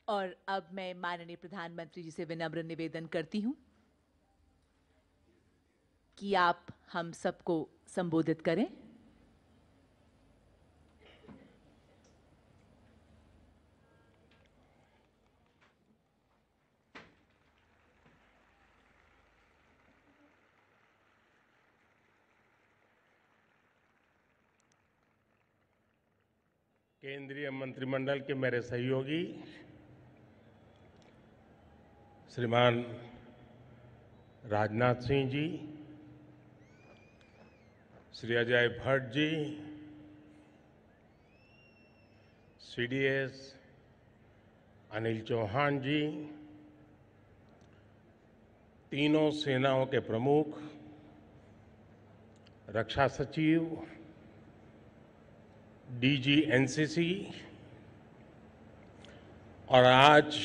और अब मैं माननीय प्रधानमंत्री जी से विनम्र निवेदन करती हूं कि आप हम सबको संबोधित करें। केंद्रीय मंत्रिमंडल के मेरे सहयोगी श्रीमान राजनाथ सिंह जी, श्री अजय भट्ट जी, सीडीएस अनिल चौहान जी, तीनों सेनाओं के प्रमुख, रक्षा सचिव, डीजी एनसीसी और आज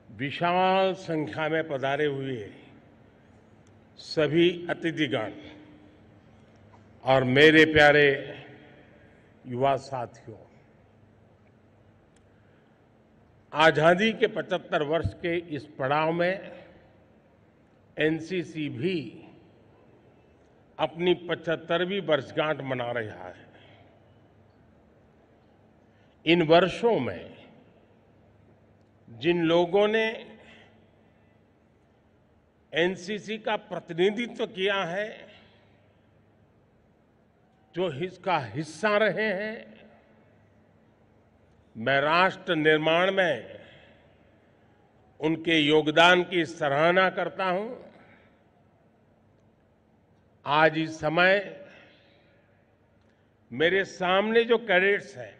विशाल संख्या में पधारे हुए सभी अतिथिगण और मेरे प्यारे युवा साथियों, आजादी के 75 वर्ष के इस पड़ाव में एनसीसी भी अपनी 75वीं वर्षगांठ मना रहा है। इन वर्षों में जिन लोगों ने एनसीसी का प्रतिनिधित्व किया है, जो इसका हिस्सा रहे हैं, मैं राष्ट्र निर्माण में उनके योगदान की सराहना करता हूं। आज इस समय मेरे सामने जो कैडेट्स हैं,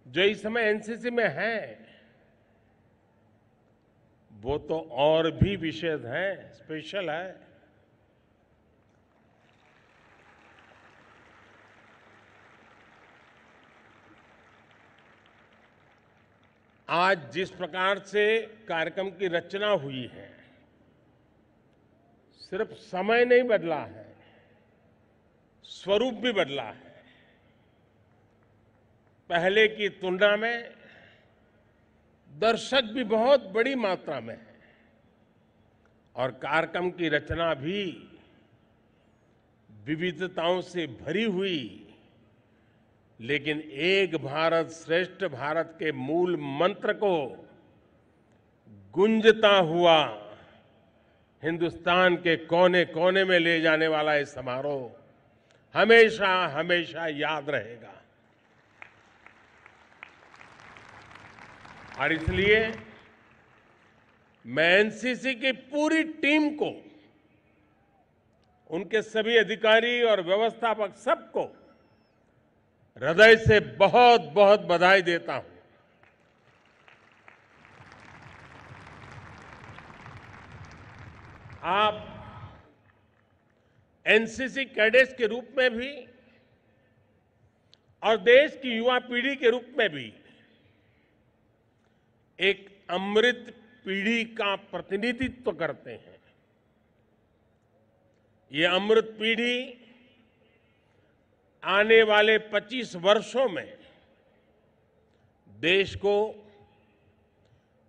जो इस समय एनसीसी में हैं, वो तो और भी विशेष हैं, स्पेशल है। आज जिस प्रकार से कार्यक्रम की रचना हुई है, सिर्फ समय नहीं बदला है, स्वरूप भी बदला है। पहले की तुलना में दर्शक भी बहुत बड़ी मात्रा में है और कार्यक्रम की रचना भी विविधताओं से भरी हुई, लेकिन एक भारत श्रेष्ठ भारत के मूल मंत्र को गूंजता हुआ हिंदुस्तान के कोने कोने में ले जाने वाला ये समारोह हमेशा हमेशा याद रहेगा। और इसलिए मैं एनसीसी की पूरी टीम को, उनके सभी अधिकारी और व्यवस्थापक सबको हृदय से बहुत बहुत बधाई देता हूं। आप एनसीसी कैडेट्स के रूप में भी और देश की युवा पीढ़ी के रूप में भी एक अमृत पीढ़ी का प्रतिनिधित्व करते हैं। ये अमृत पीढ़ी आने वाले 25 वर्षों में देश को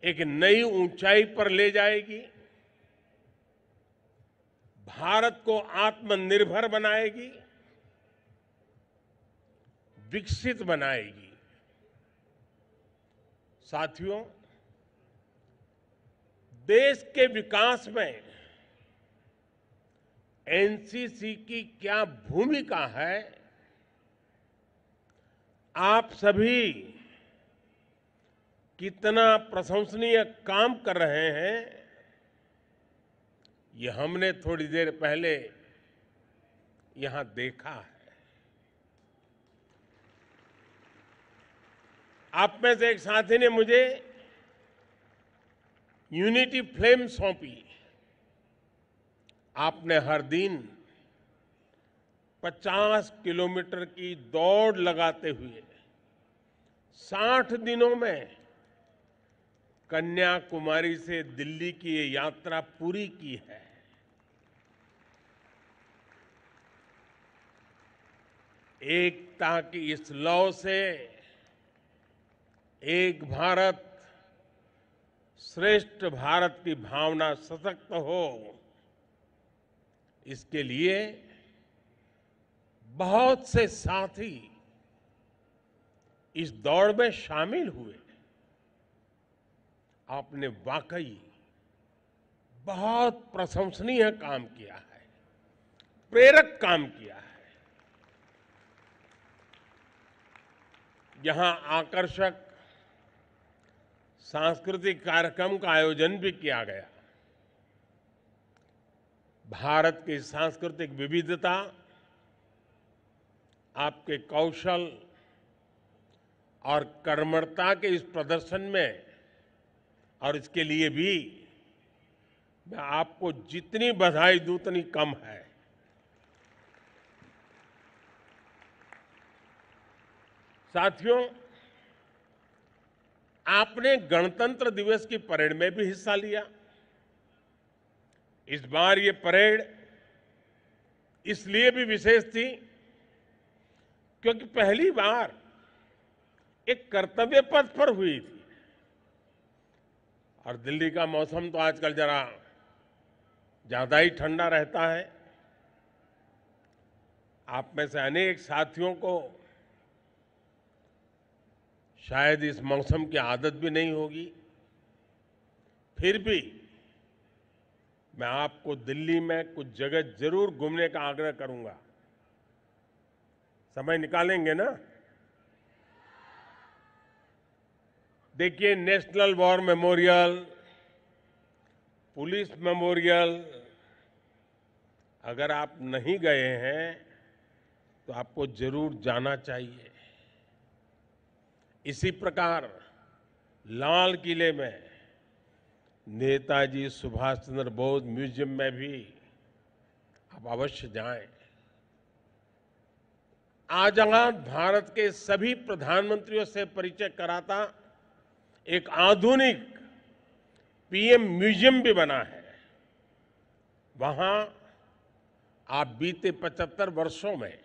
एक नई ऊंचाई पर ले जाएगी, भारत को आत्मनिर्भर बनाएगी, विकसित बनाएगी। साथियों, देश के विकास में एनसीसी की क्या भूमिका है, आप सभी कितना प्रशंसनीय काम कर रहे हैं, ये हमने थोड़ी देर पहले यहां देखा है। आप में से एक साथी ने मुझे यूनिटी फ्लेम सौंपी। आपने हर दिन 50 किलोमीटर की दौड़ लगाते हुए 60 दिनों में कन्याकुमारी से दिल्ली की ये यात्रा पूरी की है। एकता की इस लौ से एक भारत श्रेष्ठ भारत की भावना सशक्त हो, इसके लिए बहुत से साथी इस दौड़ में शामिल हुए। आपने वाकई बहुत प्रशंसनीय काम किया है, प्रेरक काम किया है। यहां आकर्षक सांस्कृतिक कार्यक्रम का आयोजन भी किया गया। भारत की सांस्कृतिक विविधता आपके कौशल और कर्मठता के इस प्रदर्शन में, और इसके लिए भी मैं आपको जितनी बधाई दूं उतनी कम है। साथियों, आपने गणतंत्र दिवस की परेड में भी हिस्सा लिया। इस बार ये परेड इसलिए भी विशेष थी क्योंकि पहली बार एक कर्तव्य पथ पर हुई थी। और दिल्ली का मौसम तो आजकल जरा ज्यादा ही ठंडा रहता है। आप में से अनेक साथियों को शायद इस मौसम की आदत भी नहीं होगी। फिर भी मैं आपको दिल्ली में कुछ जगह जरूर घूमने का आग्रह करूंगा। समय निकालेंगे ना? देखिए, national war memorial, police memorial, अगर आप नहीं गए हैं तो आपको जरूर जाना चाहिए। इसी प्रकार लाल किले में नेताजी सुभाष चंद्र बोस म्यूजियम में भी आप अवश्य जाएं। आजाद भारत के सभी प्रधानमंत्रियों से परिचय कराता एक आधुनिक पीएम म्यूजियम भी बना है। वहां आप बीते 75 वर्षों में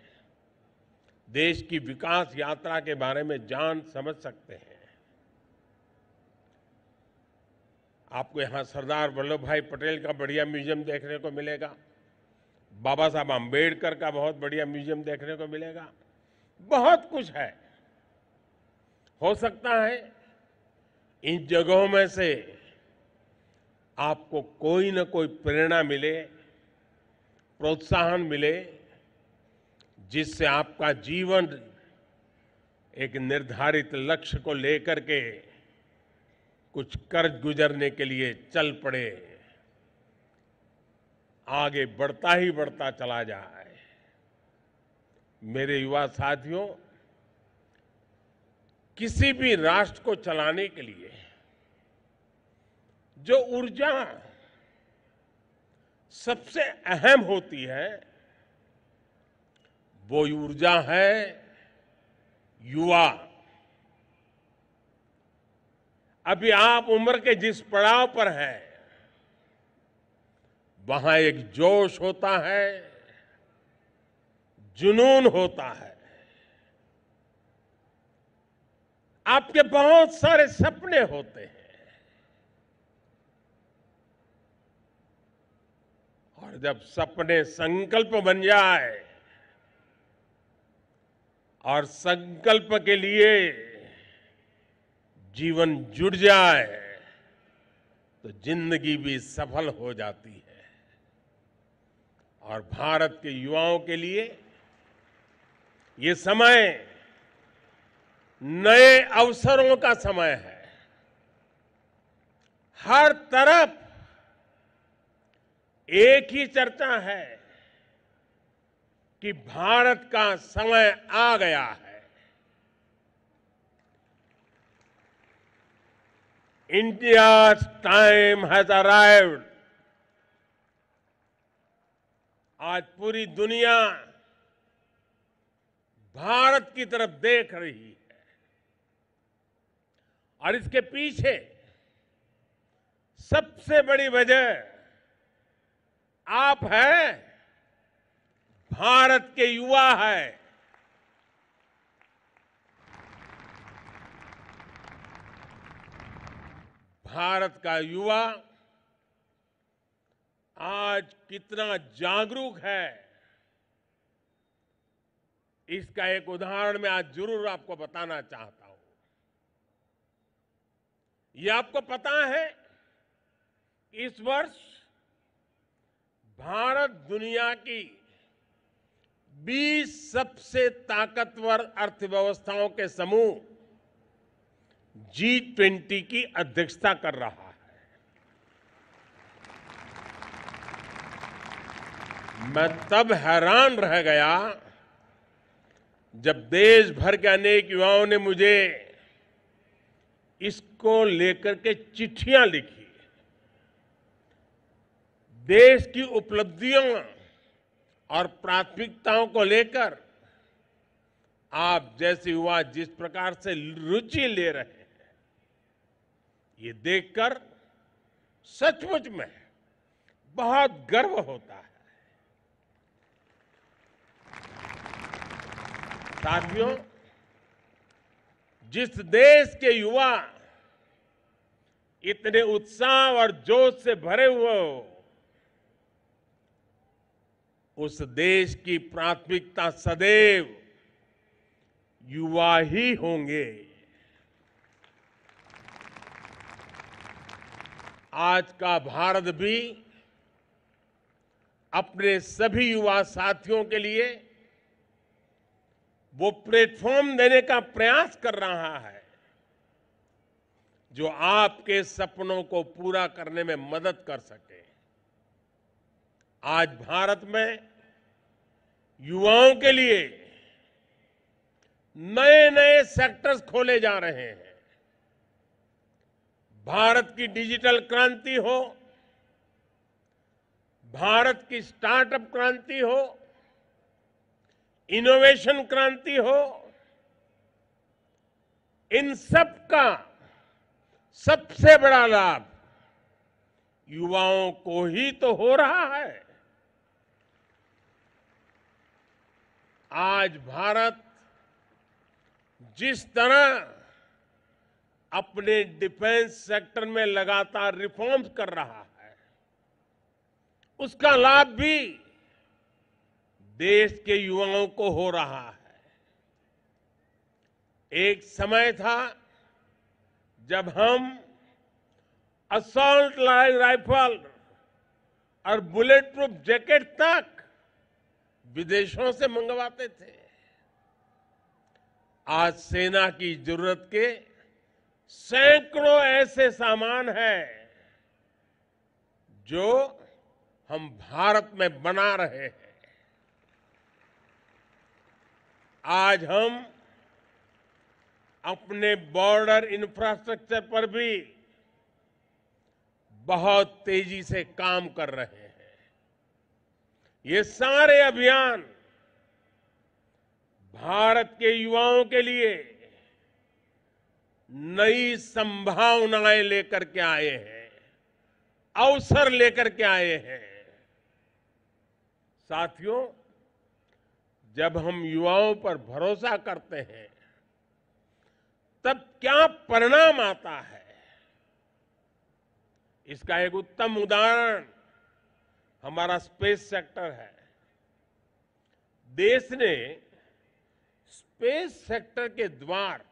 देश की विकास यात्रा के बारे में जान समझ सकते हैं। आपको यहां सरदार वल्लभ भाई पटेल का बढ़िया म्यूजियम देखने को मिलेगा। बाबा साहब आम्बेडकर का बहुत बढ़िया म्यूजियम देखने को मिलेगा। बहुत कुछ है। हो सकता है इन जगहों में से आपको कोई न कोई प्रेरणा मिले, प्रोत्साहन मिले, जिससे आपका जीवन एक निर्धारित लक्ष्य को लेकर के कुछ कर गुजरने के लिए चल पड़े, आगे बढ़ता ही बढ़ता चला जाए। मेरे युवा साथियों, किसी भी राष्ट्र को चलाने के लिए जो ऊर्जा सबसे अहम होती है, वो ऊर्जा है युवा। अभी आप उम्र के जिस पड़ाव पर हैं, वहां एक जोश होता है, जुनून होता है। आपके बहुत सारे सपने होते हैं, और जब सपने संकल्प बन जाए और संकल्प के लिए जीवन जुड़ जाए, तो जिंदगी भी सफल हो जाती है। और भारत के युवाओं के लिए ये समय नए अवसरों का समय है। हर तरफ एक ही चर्चा है कि भारत का समय आ गया है। India's time has arrived। आज पूरी दुनिया भारत की तरफ देख रही है, और इसके पीछे सबसे बड़ी वजह आप हैं, भारत के युवा है। भारत का युवा आज कितना जागरूक है, इसका एक उदाहरण मैं आज जरूर आपको बताना चाहता हूं। ये आपको पता है, इस वर्ष भारत दुनिया की 20 सबसे ताकतवर अर्थव्यवस्थाओं के समूह G20 की अध्यक्षता कर रहा है। मैं तब हैरान रह गया जब देश भर के अनेक युवाओं ने मुझे इसको लेकर के चिट्ठियां लिखी। देश की उपलब्धियों और प्राथमिकताओं को लेकर आप जैसे युवा जिस प्रकार से रुचि ले रहे हैं, ये देखकर सचमुच में बहुत गर्व होता है। साथियों, जिस देश के युवा इतने उत्साह और जोश से भरे हुए हो, उस देश की प्राथमिकता सदैव युवा ही होंगे। आज का भारत भी अपने सभी युवा साथियों के लिए वो प्लेटफॉर्म देने का प्रयास कर रहा है जो आपके सपनों को पूरा करने में मदद कर सके। आज भारत में युवाओं के लिए नए नए सेक्टर्स खोले जा रहे हैं। भारत की डिजिटल क्रांति हो, भारत की स्टार्टअप क्रांति हो, इनोवेशन क्रांति हो, इन सब का सबसे बड़ा लाभ युवाओं को ही तो हो रहा है। आज भारत जिस तरह अपने डिफेंस सेक्टर में लगातार रिफॉर्म्स कर रहा है, उसका लाभ भी देश के युवाओं को हो रहा है। एक समय था जब हम असॉल्ट राइफल और बुलेट प्रूफ जैकेट तक विदेशों से मंगवाते थे। आज सेना की जरूरत के सैकड़ों ऐसे सामान हैं जो हम भारत में बना रहे हैं। आज हम अपने बॉर्डर इंफ्रास्ट्रक्चर पर भी बहुत तेजी से काम कर रहे हैं। ये सारे अभियान भारत के युवाओं के लिए नई संभावनाएं लेकर के आए हैं, अवसर लेकर के आए हैं। साथियों, जब हम युवाओं पर भरोसा करते हैं तब क्या परिणाम आता है, इसका एक उत्तम उदाहरण हमारा स्पेस सेक्टर है। देश ने स्पेस सेक्टर के द्वार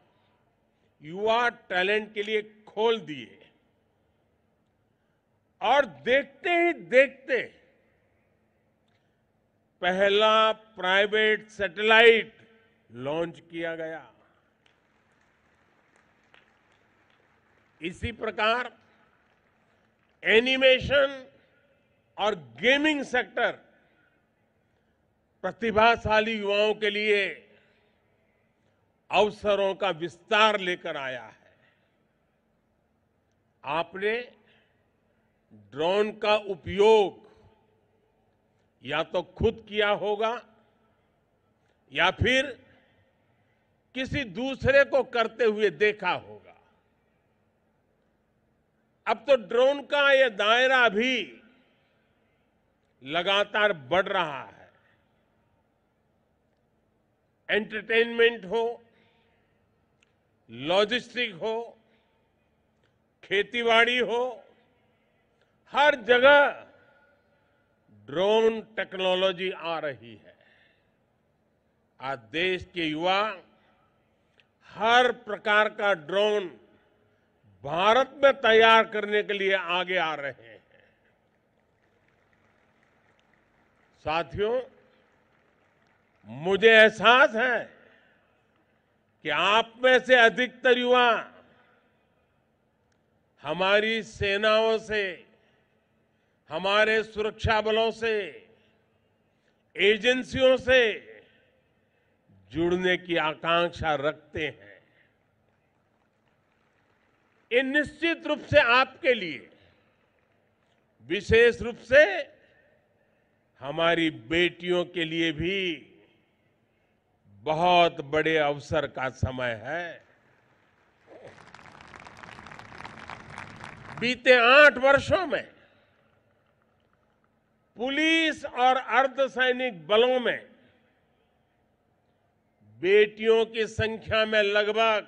युवा टैलेंट के लिए खोल दिए और देखते ही देखते पहला प्राइवेट सैटेलाइट लॉन्च किया गया। इसी प्रकार एनिमेशन और गेमिंग सेक्टर प्रतिभाशाली युवाओं के लिए अवसरों का विस्तार लेकर आया है। आपने ड्रोन का उपयोग या तो खुद किया होगा या फिर किसी दूसरे को करते हुए देखा होगा। अब तो ड्रोन का यह दायरा भी लगातार बढ़ रहा है। एंटरटेनमेंट हो, लॉजिस्टिक हो, खेतीबाड़ी हो, हर जगह ड्रोन टेक्नोलॉजी आ रही है। आज देश के युवा हर प्रकार का ड्रोन भारत में तैयार करने के लिए आगे आ रहे हैं। साथियों, मुझे एहसास है कि आप में से अधिकतर युवा हमारी सेनाओं से, हमारे सुरक्षा बलों से, एजेंसियों से जुड़ने की आकांक्षा रखते हैं। ये निश्चित रूप से आपके लिए, विशेष रूप से हमारी बेटियों के लिए भी बहुत बड़े अवसर का समय है। बीते 8 वर्षों में पुलिस और अर्धसैनिक बलों में बेटियों की संख्या में लगभग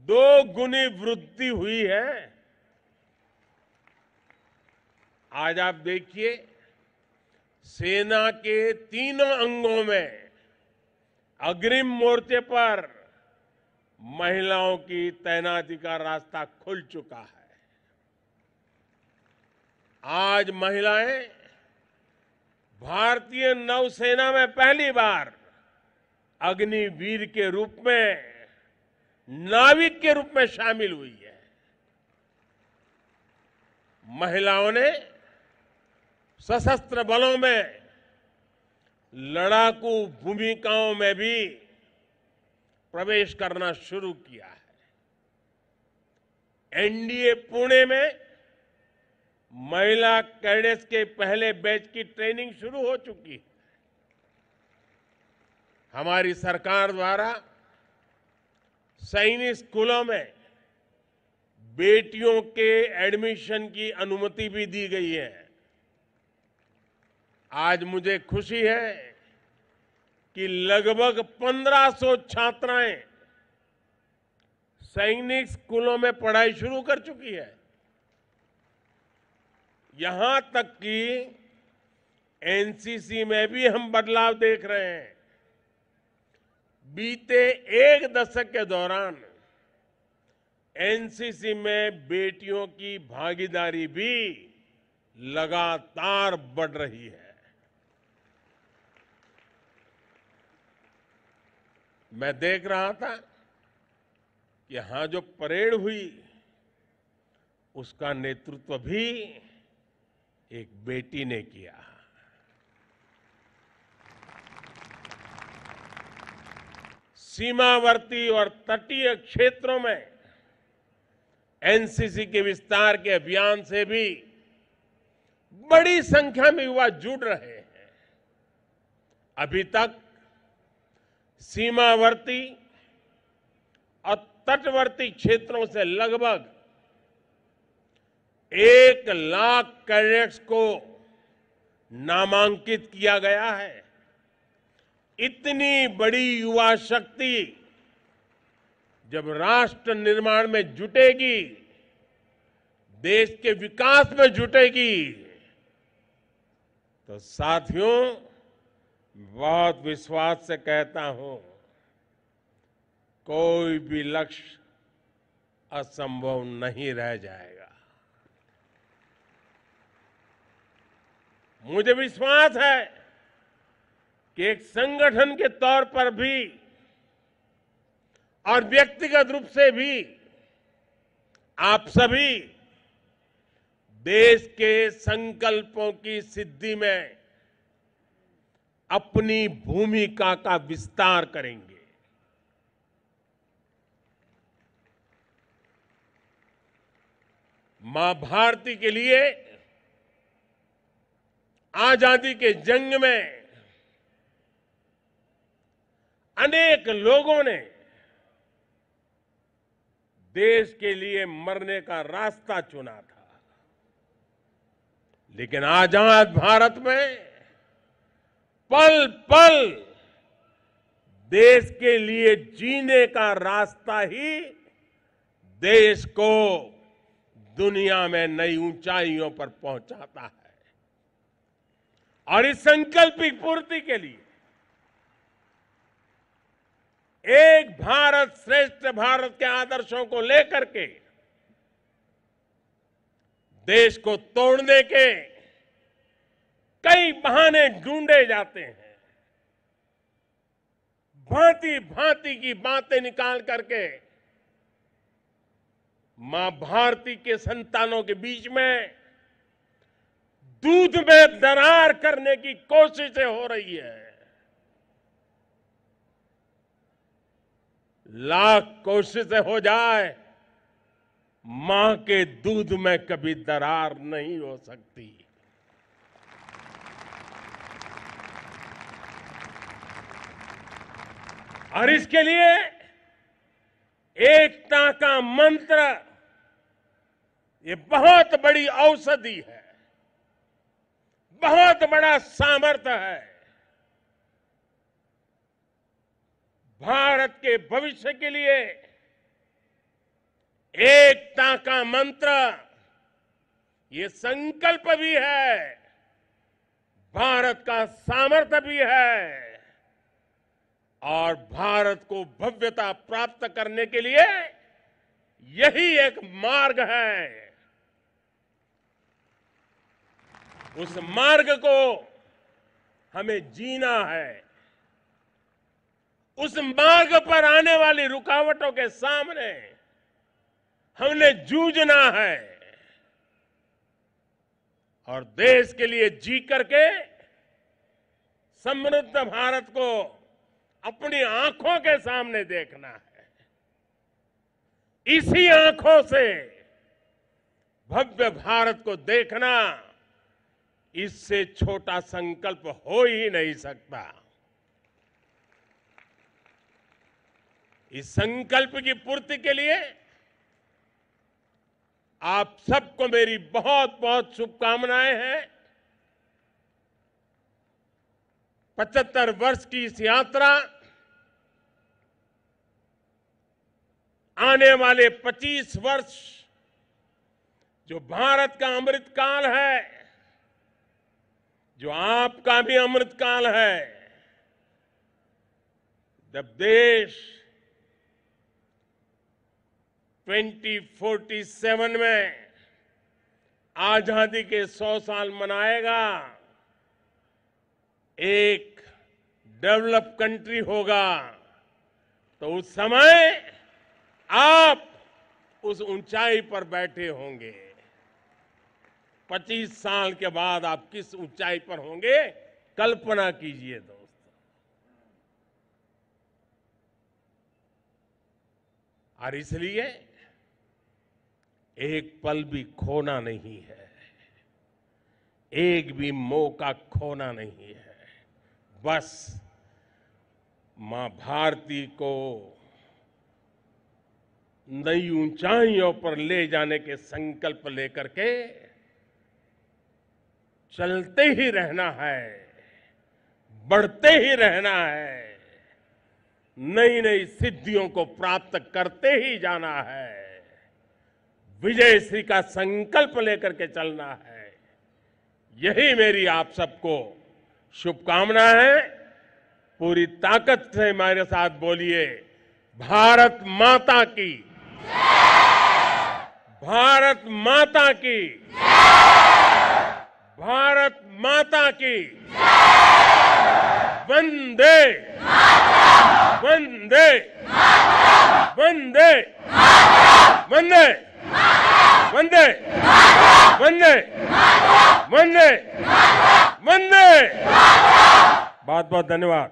2 गुनी वृद्धि हुई है। आज आप देखिए, सेना के तीनों अंगों में अग्रिम मोर्चे पर महिलाओं की तैनाती का रास्ता खुल चुका है। आज महिलाएं भारतीय नौसेना में पहली बार अग्निवीर के रूप में, नाविक के रूप में शामिल हुई है। महिलाओं ने सशस्त्र बलों में लड़ाकू भूमिकाओं में भी प्रवेश करना शुरू किया है। एनडीए पुणे में महिला कैडेट्स के पहले बैच की ट्रेनिंग शुरू हो चुकी है। हमारी सरकार द्वारा सैनिक स्कूलों में बेटियों के एडमिशन की अनुमति भी दी गई है। आज मुझे खुशी है कि लगभग 1500 छात्राएं सैनिक स्कूलों में पढ़ाई शुरू कर चुकी है। यहां तक कि एनसीसी में भी हम बदलाव देख रहे हैं। बीते 1 दशक के दौरान एनसीसी में बेटियों की भागीदारी भी लगातार बढ़ रही है। मैं देख रहा था कि यहां जो परेड हुई उसका नेतृत्व भी एक बेटी ने किया। सीमावर्ती और तटीय क्षेत्रों में एनसीसी के विस्तार के अभियान से भी बड़ी संख्या में युवा जुड़ रहे हैं। अभी तक सीमावर्ती और तटवर्ती क्षेत्रों से लगभग 1 लाख कैडेट्स को नामांकित किया गया है। इतनी बड़ी युवा शक्ति जब राष्ट्र निर्माण में जुटेगी, देश के विकास में जुटेगी, तो साथियों, बहुत विश्वास से कहता हूं, कोई भी लक्ष्य असंभव नहीं रह जाएगा। मुझे विश्वास है कि एक संगठन के तौर पर भी और व्यक्तिगत रूप से भी आप सभी देश के संकल्पों की सिद्धि में अपनी भूमिका का विस्तार करेंगे। मां भारती के लिए आजादी के जंग में अनेक लोगों ने देश के लिए मरने का रास्ता चुना था, लेकिन आजाद भारत में पल पल देश के लिए जीने का रास्ता ही देश को दुनिया में नई ऊंचाइयों पर पहुंचाता है। और इस संकल्प की पूर्ति के लिए एक भारत श्रेष्ठ भारत के आदर्शों को लेकर के देश को तोड़ने के कई बहाने ढूंढे जाते हैं। भांति भांति की बातें निकाल करके मां भारती के संतानों के बीच में दूध में दरार करने की कोशिशें हो रही है। लाख कोशिशें हो जाए, मां के दूध में कभी दरार नहीं हो सकती। और इसके लिए एकता का मंत्र ये बहुत बड़ी औषधि है, बहुत बड़ा सामर्थ्य है। भारत के भविष्य के लिए एकता का मंत्र ये संकल्प भी है, भारत का सामर्थ्य भी है और भारत को भव्यता प्राप्त करने के लिए यही एक मार्ग है। उस मार्ग को हमें जीना है। उस मार्ग पर आने वाली रुकावटों के सामने हमने जूझना है और देश के लिए जी करके समृद्ध भारत को अपनी आंखों के सामने देखना है। इसी आंखों से भव्य भारत को देखना, इससे छोटा संकल्प हो ही नहीं सकता। इस संकल्प की पूर्ति के लिए आप सबको मेरी बहुत बहुत शुभकामनाएं हैं। 75 वर्ष की इस यात्रा आने वाले 25 वर्ष जो भारत का अमृतकाल है, जो आपका भी अमृतकाल है, जब देश 2047 में आजादी के 100 साल मनाएगा, एक डेवलप कंट्री होगा, तो उस समय आप उस ऊंचाई पर बैठे होंगे। 25 साल के बाद आप किस ऊंचाई पर होंगे, कल्पना कीजिए दोस्त। और इसलिए एक पल भी खोना नहीं है, एक भी मौका खोना नहीं है। बस मां भारती को नई ऊंचाइयों पर ले जाने के संकल्प लेकर के चलते ही रहना है, बढ़ते ही रहना है, नई नई सिद्धियों को प्राप्त करते ही जाना है, विजयश्री का संकल्प लेकर के चलना है। यही मेरी आप सबको शुभकामना है। पूरी ताकत से मेरे साथ बोलिए, भारत माता की, भारत माता की, भारत माता की, वंदे वंदे वंदे वंदे वंदे वंदे वंदे वंदे। बहुत बहुत धन्यवाद।